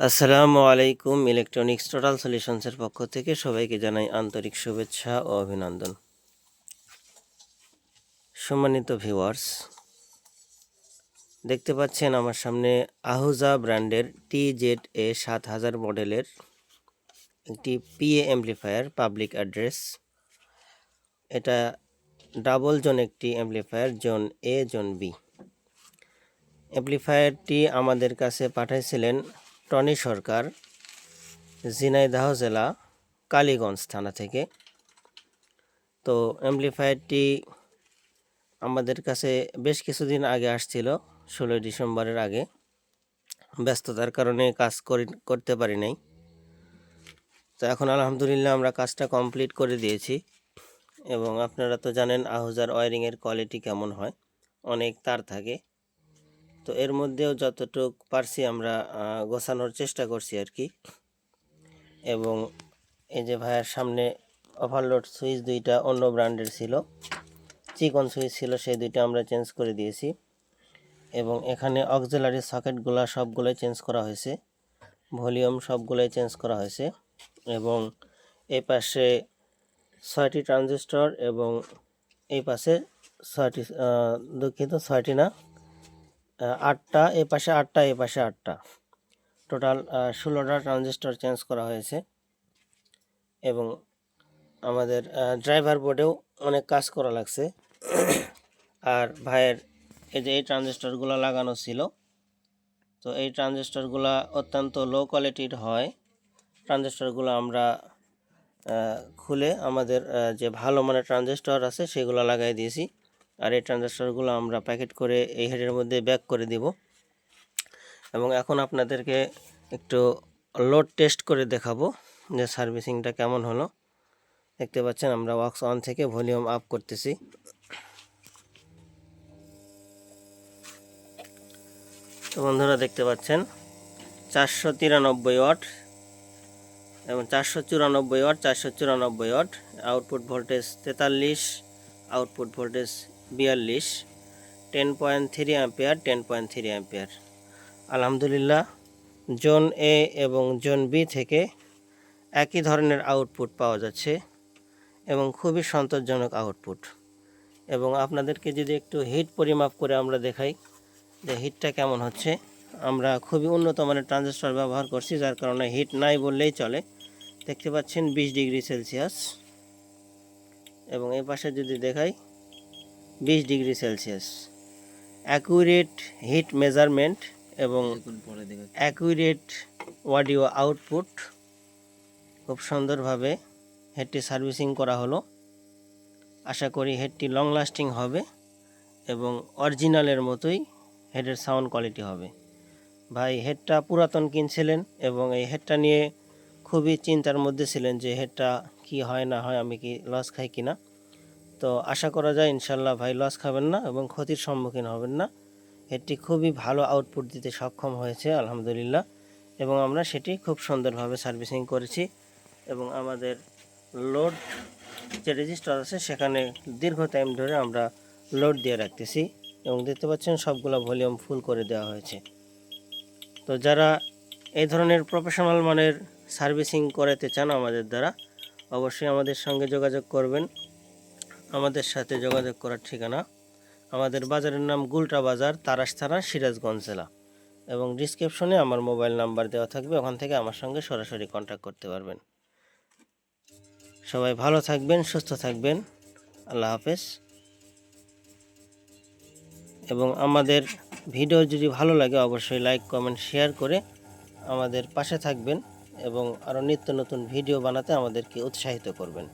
আসসালামু আলাইকুম। Electronics total সলিউশনসের পক্ষ থেকে সবাইকে জানাই আন্তরিক শুভেচ্ছা ও অভিনন্দন। সম্মানিত ভিউয়ার্স, দেখতে পাচ্ছেন আমার সামনে আহুজা ব্র্যান্ডের TZA 7000 মডেলের একটি PA অ্যাম্প্লিফায়ার, পাবলিক অ্যাড্রেস। এটা ডাবল জোন একটি amplifier, zone A, zone B। অ্যাম্প্লিফায়ারটি আমাদের কাছে পাঠাইছিলেন টনি সরকার, ঝিনাইদহ জেলা, কালীগঞ্জ থানা থেকে। তো অ্যাম্প্লিফায়ারটি আমাদের কাছে বেশ কিছুদিন আগে আসছিল, 16 ডিসেম্বরের আগে। ব্যস্ততার কারণে কাজ করতে পারি নাই। তো এখন আলহামদুলিল্লাহ আমরা কাজটা কমপ্লিট করে দিয়েছি। এবং আপনারা তো জানেন আহুজার ওয়্যারিংয়ের কোয়ালিটি কেমন হয়, অনেক তার থাকে। তো এর মধ্যেও যতটুক পারছি আমরা গোছানোর চেষ্টা করছি আর কি। এবং এই যে ভাইয়ের সামনে ওভারলোড সুইচ দুইটা অন্য ব্র্যান্ডের ছিল, চিকন সুইচ ছিল, সেই দুইটা আমরা চেঞ্জ করে দিয়েছি। এবং এখানে অক্সিলারি সকেটগুলো সবগুলোই চেঞ্জ করা হয়েছে, ভলিউম সবগুলোই চেঞ্জ করা হয়েছে। এবং এই পাশে 6টি ট্রানজিস্টর এবং এই পাশে 6টি, দুঃখিত 6টি না, 8টা, এই পাশে 8টা, এই পাশে 8টা, টোটাল 16টা ট্রানজিস্টর চেঞ্জ করা হয়েছে। এবং আমাদের ড্রাইভার বোর্ডেও অনেক কাজ করা লাগছে। আর ভাইয়ের এই যে এই ট্রানজিস্টরগুলো লাগানো ছিল, তো এই ট্রানজিস্টরগুলো অত্যন্ত লো কোয়ালিটির হয়। ট্রানজিস্টরগুলো আমরা খুলে আমাদের যে ভালো মানের ট্রানজিস্টর আছে সেগুলো লাগাই দিয়েছি। আর এই ট্রানজিস্টরগুলো আমরা প্যাকেট করে এই হেডের মধ্যে ব্যাক করে দিব। এবং এখন আপনাদেরকে একটু লোড টেস্ট করে দেখাবো যে সার্ভিসিংটা কেমন হলো। দেখতে পাচ্ছেন আমরা ওয়াক্স অন থেকে ভলিউম আপ করতেছি। তো বন্ধুরা দেখতে পাচ্ছেন 493 ওয়াট এবং 494 watt, 494 watt, output voltage 43, output voltage 42, 10.3 ampere, 10.3 ampere. আলহামদুলিল্লাহ জোন A এবং জোন B থেকে একই ধরনের আউটপুট পাওয়া যাচ্ছে এবং খুবই সন্তোষজনক আউটপুট। এবং আপনাদেরকে যদি একটু হিট পরিমাপ করে আমরা দেখাই যে হিটটা কেমন হচ্ছে, আমরা খুবই উন্নত মানের ট্রানজিস্টর ব্যবহার করছি, যার কারণে হিট নাই বললেই চলে। দেখতে পাচ্ছেন 20 ডিগ্রি সেলসিয়াস। এবং এই পাশে যদি দেখাই 20 degree Celsius. Accurate heat measurement এবং অ্যাকুরেট অডিও আউটপুট, খুব সুন্দরভাবে হেডটি সার্ভিসিং করা হলো। আশা করি হেডটি লং লাস্টিং হবে এবং অরিজিনালের মতোই হেডের সাউন্ড কোয়ালিটি হবে। ভাই হেডটা পুরাতন কিনছিলেন এবং এই হেডটা নিয়ে খুবই চিন্তার মধ্যে ছিলেন যে হেডটা কি হয় না হয়, আমি কি লস খাই কিনা। তো আশা করা যায় ইনশাল্লাহ ভাই লস খাবেন না এবং ক্ষতির সম্মুখীন হবেন না। হেডটি খুবই ভালো আউটপুট দিতে সক্ষম হয়েছে আলহামদুলিল্লাহ। এবং আমরা সেটি খুব সুন্দরভাবে সার্ভিসিং করেছি। এবং আমাদের লোড যে রেজিস্টার আছে সেখানে দীর্ঘ টাইম ধরে আমরা লোড দিয়ে রাখতেছি। এবং দেখতে পাচ্ছেন সবগুলো ভলিউম ফুল করে দেওয়া হয়েছে। তো যারা এই ধরনের প্রফেশনাল মানের সার্ভিসিং করাতে চান আমাদের দ্বারা, অবশ্যই আমাদের সঙ্গে যোগাযোগ করবেন। আমাদের সাথে যোগাযোগ করার ঠিকানা, আমাদের বাজারের নাম গুলটা বাজার, তারাস থানা, সিরাজগঞ্জ জেলা। এবং ডিসক্রিপশনে আমার মোবাইল নাম্বার দেওয়া থাকবে, ওখান থেকে আমার সঙ্গে সরাসরি কন্ট্যাক্ট করতে পারবেন। সবাই ভালো থাকবেন, সুস্থ থাকবেন। আল্লাহ হাফেজ। এবং আমাদের ভিডিও যদি ভালো লাগে অবশ্যই লাইক, কমেন্ট, শেয়ার করে আমাদের পাশে থাকবেন এবং আরও নিত্য নতুন ভিডিও বানাতে আমাদেরকে উৎসাহিত করবেন।